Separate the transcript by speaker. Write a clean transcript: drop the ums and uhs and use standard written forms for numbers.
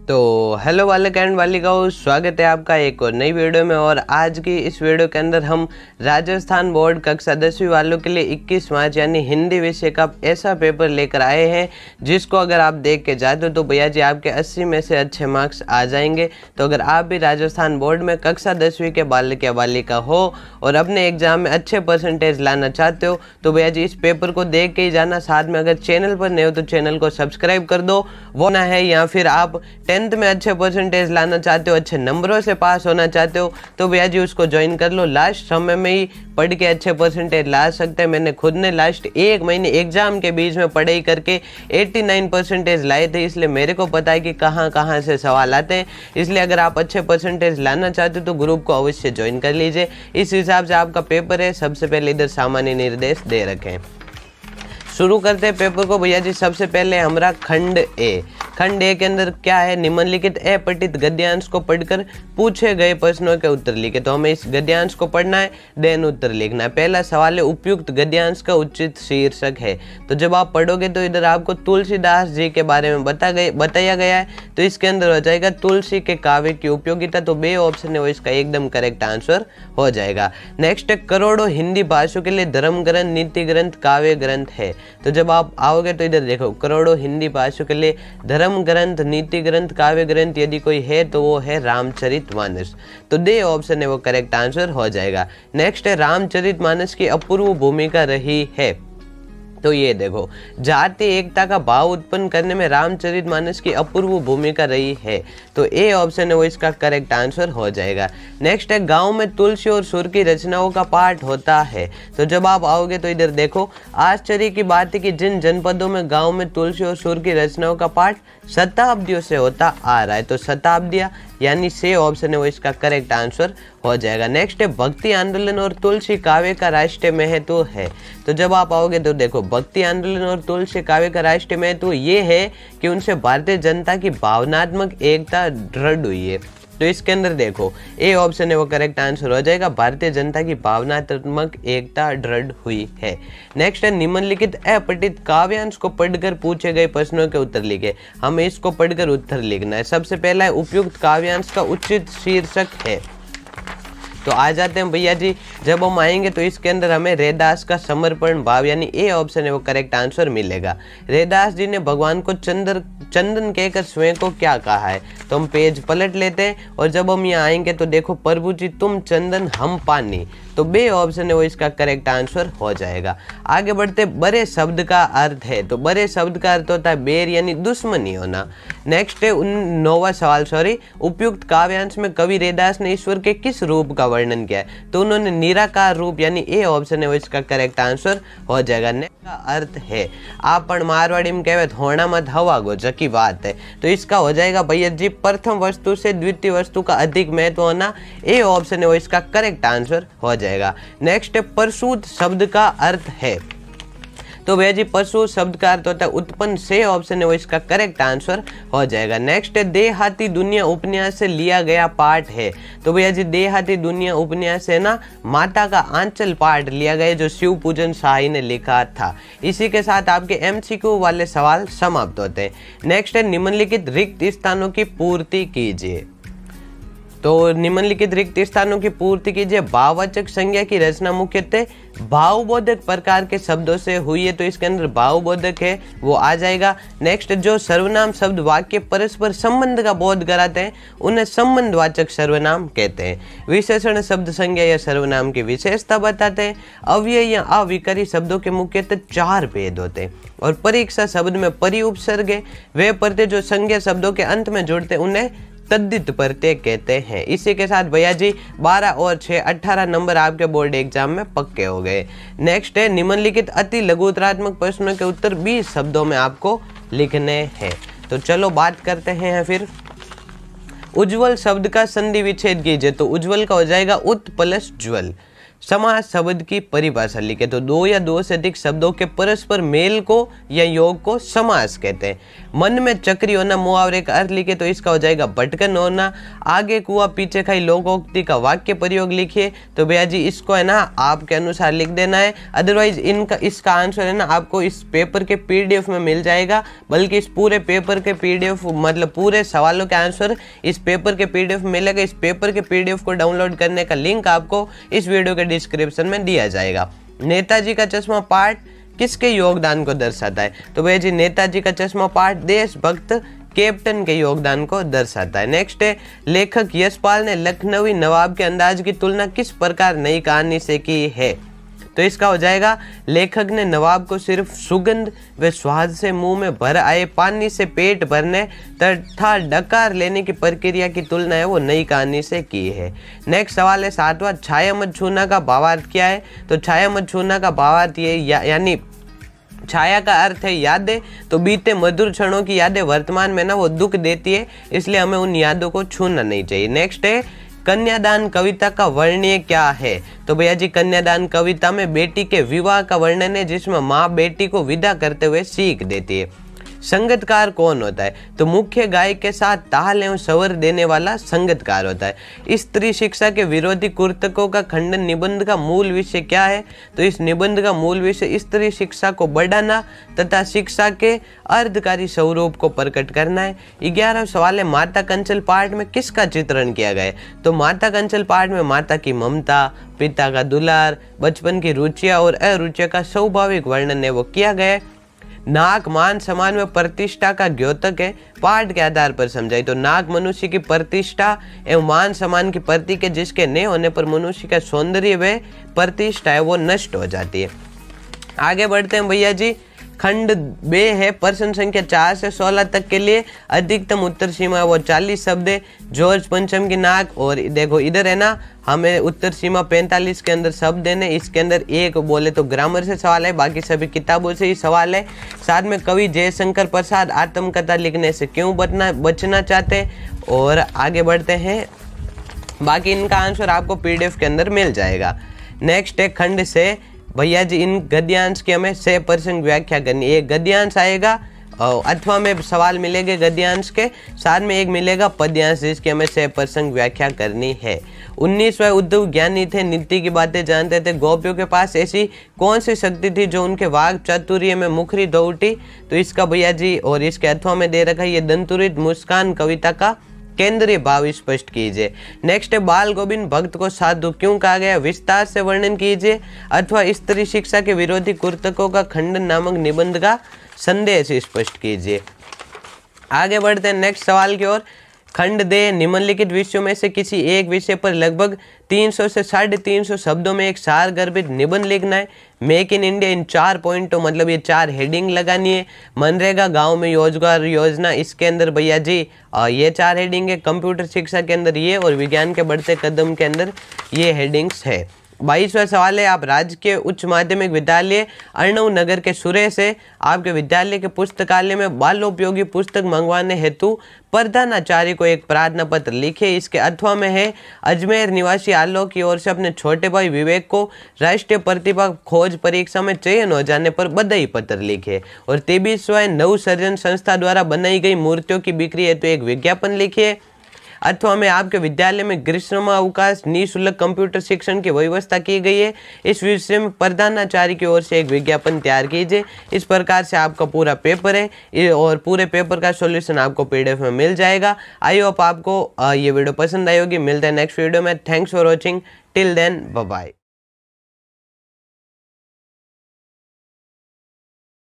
Speaker 1: तो हेलो बालक एंड बालिकाओं, स्वागत है आपका एक और नई वीडियो में। और आज की इस वीडियो के अंदर हम राजस्थान बोर्ड कक्षा 10वीं वालों के लिए 21 मार्च यानी हिंदी विषय का ऐसा पेपर लेकर आए हैं जिसको अगर आप देख के जाते हो तो भैया जी आपके 80 में से अच्छे मार्क्स आ जाएंगे। तो अगर आप भी राजस्थान बोर्ड में कक्षा 10वीं के बालक या बालिका हो और अपने एग्जाम में अच्छे परसेंटेज लाना चाहते हो तो भैया जी इस पेपर को देख के ही जाना। साथ में अगर चैनल पर नए हो तो चैनल को सब्सक्राइब कर दो, वो ना है। या फिर आप 10th में अच्छे परसेंटेज लाना चाहते हो, अच्छे नंबरों से पास होना चाहते हो तो भैया जी उसको ज्वाइन कर लो। लास्ट समय में ही पढ़ के अच्छे परसेंटेज ला सकते हैं। मैंने खुद ने लास्ट एक महीने एग्जाम के बीच में पढ़ाई करके 89 परसेंटेज लाए थे, इसलिए मेरे को पता है कि कहाँ कहाँ से सवाल आते हैं। इसलिए अगर आप अच्छे परसेंटेज लाना चाहते हो तो ग्रुप को अवश्य ज्वाइन कर लीजिए। इस हिसाब से आपका पेपर है। सबसे पहले इधर सामान्य निर्देश दे रखे हैं। शुरू करते हैं पेपर को भैया जी। सबसे पहले हमारा खंड ए के अंदर क्या है, निम्नलिखित अपठित गद्यांश को पढ़कर पूछे गए प्रश्नों के उत्तर लिखे। तो हमें इस गद्यांश को पढ़ना है, देन उत्तर लिखना है। पहला सवाल है उपयुक्त गद्यांश का उचित शीर्षक है। तो जब आप पढ़ोगे तो इधर आपको तुलसीदास जी के बारे में बताया गया है, तो इसके अंदर हो जाएगा तुलसी के काव्य की उपयोगिता। तो बे ऑप्शन है वो इसका एकदम करेक्ट आंसर हो जाएगा। नेक्स्ट है करोड़ों हिंदी भाषाओं के लिए धर्म ग्रंथ, नीति ग्रंथ, काव्य ग्रंथ है। तो जब आप आओगे तो इधर देखो करोड़ों हिंदी भाषाओं के लिए धर्म ग्रंथ, नीति ग्रंथ, काव्य ग्रंथ यदि कोई है तो वो है रामचरितमानस। तो दे ऑप्शन है वो करेक्ट आंसर हो जाएगा। नेक्स्ट है रामचरितमानस की अपूर्व भूमिका रही है। तो ये देखो जातीय एकता का भाव उत्पन्न करने में रामचरितमानस की अपूर्व भूमिका रही है। तो ए ऑप्शन है वो इसका करेक्ट आंसर हो जाएगा। नेक्स्ट है गांव में तुलसी और सुर की रचनाओं का पाठ होता है। तो जब आप आओगे तो इधर देखो आश्चर्य की बात है कि जिन जनपदों में गांव में तुलसी और सुर की रचनाओं का पाठ शताब्दियों से होता आ रहा है, तो शताब्दियां यानी से ऑप्शन है वो इसका करेक्ट आंसर हो जाएगा। नेक्स्ट है भक्ति आंदोलन और तुलसी काव्य का राष्ट्रीय महत्व है। तो जब आप आओगे तो देखो भक्ति आंदोलन और तुलसी काव्य का राष्ट्रीय महत्व ये है कि उनसे भारतीय जनता की भावनात्मक एकता दृढ़ हुई है। तो इसके अंदर देखो ए ऑप्शन है वो करेक्ट आंसर हो जाएगा। भारतीय जनता की भावनात्मक एकता दृढ़ हुई है। नेक्स्ट है निम्नलिखित अपठित काव्यांश को पढ़कर पूछे गए प्रश्नों के उत्तर लिखे। हमें इसको पढ़कर उत्तर लिखना है। सबसे पहला है उपयुक्त काव्यांश का उचित शीर्षक है। तो आ जाते हैं भैया जी। जब हम आएंगे तो इसके अंदर हमें रैदास का समर्पण भाव यानी ए ऑप्शन है वो करेक्ट आंसर मिलेगा। रैदास जी ने भगवान को चंदन कहकर स्वयं को क्या कहा है। तो हम पेज पलट लेते हैं और जब हम यहाँ आएंगे तो देखो प्रभु जी तुम चंदन हम पानी। तो बे ऑप्शन है वो इसका करेक्ट आंसर हो जाएगा। आगे बढ़ते बड़े शब्द का अर्थ है। तो बड़े शब्द का अर्थ होता है बेर यानी दुश्मनी होना। नेक्स्ट है 9वां सवाल उपयुक्त काव्यांश में कवि रैदास ने ईश्वर के किस रूप का वर्णन किया है। तो उन्होंने निराकार रूप यानी ए ऑप्शन है वो इसका करेक्ट आंसर हो जाएगा। नेक्स्ट का अर्थ है आपन मारवाड़ी में कहते होना मत हवा गो जकी बात है। तो इसका हो जाएगा भैया जी प्रथम वस्तु से द्वितीय वस्तु का अधिक महत्व होना। ए ऑप्शन है वो इसका करेक्ट आंसर हो जाएगा। नेक्स्ट प्रसूत शब्द का अर्थ है। तो भैया जी प्रसूत शब्द का अर्थ होता है उत्पन्न। से ऑप्शन है वो इसका करेक्ट आंसर हो जाएगा। नेक्स्ट है देहाती दुनिया उपन्यास से लिया गया पाठ है। तो भैया जी देहाती दुनिया उपन्यास से ना माता का आंचल पाठ लिया गया जो शिव पूजन शाही ने लिखा था। इसी के साथ आपके एमसीक्यू वाले सवाल समाप्त होते हैं। नेक्स्ट है निम्नलिखित रिक्त स्थानों की पूर्ति कीजिए। तो निम्नलिखित रिक्त स्थानों की पूर्ति कीजिए। भाववाचक संज्ञा की रचना मुख्यतः भावबोधक प्रकार के शब्दों से हुई है। तो इसके अंदर भावबोधक है वो आ जाएगा। नेक्स्ट जो सर्वनाम शब्द वाक्य परस्पर संबंध का बोध कराते हैं उन्हें संबंधवाचक सर्वनाम कहते हैं। विशेषण शब्द संज्ञा या सर्वनाम की विशेषता बताते हैं। अव्यय या अविकारी शब्दों के मुख्यतः 4 भेद होते हैं। और परीक्षा शब्द में परि उपसर्ग है। वे प्रत्यय जो संज्ञा शब्दों के अंत में जुड़ते हैं उन्हें तद्धित प्रत्यय कहते हैं। इसी के साथ भैया जी 12 और 6 18 नंबर आपके बोर्ड एग्जाम में पक्के हो गए। नेक्स्ट है निम्नलिखित अति लघुतरात्मक प्रश्नों के उत्तर 20 शब्दों में आपको लिखने हैं। तो चलो बात करते हैं फिर उज्ज्वल शब्द का संधि विच्छेद कीजिए। तो उज्ज्वल का हो जाएगा उत प्लस ज्वल। समास शब्द की परिभाषा लिखे। तो दो या दो से अधिक शब्दों के परस्पर मेल को या योग को समास कहते हैं। मन में चक्री होना, मुहावरे का अर्थ लिखे तो इसका हो जाएगा भटकन होना। आगे कुआ पीछे खाई लोकोक्ति का वाक्य प्रयोग लिखिए। तो भैया जी इसको है ना आपके अनुसार लिख देना है, अदरवाइज इसका आंसर है ना आपको इस पेपर के PDF में मिल जाएगा। बल्कि इस पूरे पेपर के PDF मतलब पूरे सवालों के आंसर इस पेपर के PDF में मिलेगा। इस पेपर के PDF को डाउनलोड करने का लिंक आपको इस वीडियो के डिस्क्रिप्शन में दिया जाएगा। नेताजी का चश्मा पाठ किसके योगदान को दर्शाता है? तो भैया जी नेताजी का चश्मा पाठ देशभक्त कैप्टन के योगदान को दर्शाता है। नेक्स्ट है, लेखक यशपाल ने लखनवी नवाब के अंदाज की तुलना किस प्रकार नई कहानी से की है? तो इसका हो जाएगा, लेखक ने नवाब को सिर्फ सुगंध व स्वाद से मुंह में भर आए पानी से पेट भरने तथा डकार लेने की प्रक्रिया की तुलना है वो नई कहानी से की है। नेक्स्ट सवाल है 7वां, छाया मत छूना का भावार्थ क्या है? तो छाया मत छूना का भावार्थ ये यानी छाया का अर्थ है यादें। तो बीते मधुर क्षणों की यादें वर्तमान में ना वो दुख देती है, इसलिए हमें उन यादों को छूना नहीं चाहिए। नेक्स्ट है, कन्यादान कविता का वर्णनीय क्या है? तो भैया जी कन्यादान कविता में बेटी के विवाह का वर्णन है, जिसमें माँ बेटी को विदा करते हुए सीख देती है। संगतकार कौन होता है? तो मुख्य गायक के साथ ताल एवं स्वर देने वाला संगतकार होता है। स्त्री शिक्षा के विरोधी कुर्तकों का खंडन निबंध का मूल विषय क्या है? तो इस निबंध का मूल विषय स्त्री शिक्षा को बढ़ाना तथा शिक्षा के अर्धकारी स्वरूप को प्रकट करना है। 11वां सवाल है, माता कंचल पाठ में किसका चित्रण किया गया है? तो माता कंचल पाठ में माता की ममता, पिता का दुलार, बचपन की रुचियां और अरुचियां का स्वाभाविक वर्णन है वो किया गया है। नाक मान सम्मान में प्रतिष्ठा का द्योतक है, पाठ के आधार पर समझाई। तो नाक मनुष्य की प्रतिष्ठा एवं मान सम्मान की प्रतीक है, जिसके न होने पर मनुष्य का सौंदर्य व प्रतिष्ठा है वो नष्ट हो जाती है। आगे बढ़ते हैं भैया जी, खंड बे है, प्रश्न संख्या 4 से 16 तक के लिए अधिकतम उत्तर सीमा वो 40 शब्द है। जॉर्ज पंचम की नाक, और देखो इधर है ना हमें उत्तर सीमा 45 के अंदर शब्द देने, इसके अंदर एक बोले तो ग्रामर से सवाल है, बाकी सभी किताबों से ही सवाल है। साथ में कवि जयशंकर प्रसाद आत्मकथा लिखने से क्यों बचना चाहते हैं। और आगे बढ़ते हैं, बाकी इनका आंसर आपको PDF के अंदर मिल जाएगा। नेक्स्ट है खंड से, भैया जी इन गद्यांश की हमें 6 प्रसंग व्याख्या करनी है। एक गद्यांश आएगा अथवा में सवाल मिलेंगे गद्यांश के, साथ में एक मिलेगा पद्यांश जिसकी हमें 6 प्रसंग व्याख्या करनी है। 19वें उद्धव ज्ञानी थे, नीति की बातें जानते थे। गोपियों के पास ऐसी कौन सी शक्ति थी जो उनके वाक चातुर्य में मुखरी दो उठी? तो इसका भैया जी और इसके अथवा में दे रखा है, ये दंतुरित मुस्कान कविता का केंद्रीय भाव स्पष्ट कीजिए। नेक्स्ट है, बाल गोविंद भक्त को साधु क्यों कहा गया? विस्तार से वर्णन कीजिए। अथवा स्त्री शिक्षा के विरोधी कुर्तकों का खंडन नामक निबंध का संदेश स्पष्ट कीजिए। आगे बढ़ते हैं नेक्स्ट सवाल की ओर। खंड दे, निम्नलिखित विषयों में से किसी एक विषय पर लगभग 300 से 350 शब्दों में एक सार गर्भित निबंध लिखना है। मेक इन इंडिया इन 4 पॉइंटों, मतलब ये 4 हेडिंग लगानी है। मनरेगा गांव में रोजगार योजना, इसके अंदर भैया जी ये 4 हेडिंग है। कंप्यूटर शिक्षा के अंदर ये, और विज्ञान के बढ़ते कदम के अंदर ये हेडिंग्स है। 22वां सवाल है, आप राजकीय उच्च माध्यमिक विद्यालय अर्णव नगर के सुरेश से आपके विद्यालय के पुस्तकालय में बालोपयोगी पुस्तक मंगवाने हेतु प्रधानाचार्य को एक प्रार्थना पत्र लिखे। इसके अथवा में है, अजमेर निवासी आलोक की ओर से अपने छोटे भाई विवेक को राष्ट्रीय प्रतिभा खोज परीक्षा में चयन हो जाने पर बधाई पत्र लिखे। और 23वां नव सर्जन संस्था द्वारा बनाई गई मूर्तियों की बिक्री हेतु एक विज्ञापन लिखिए। अथवा में आपके विद्यालय में ग्रीष्मावकाश निःशुल्क कंप्यूटर शिक्षण की व्यवस्था की गई है, इस विषय में प्रधानाचार्य की ओर से एक विज्ञापन तैयार कीजिए। इस प्रकार से आपका पूरा पेपर है और पूरे पेपर का सॉल्यूशन आपको PDF में मिल जाएगा। आई होप आपको ये वीडियो पसंद आई होगी। मिलते हैं नेक्स्ट वीडियो में। Thanks for watching, till then bye bye.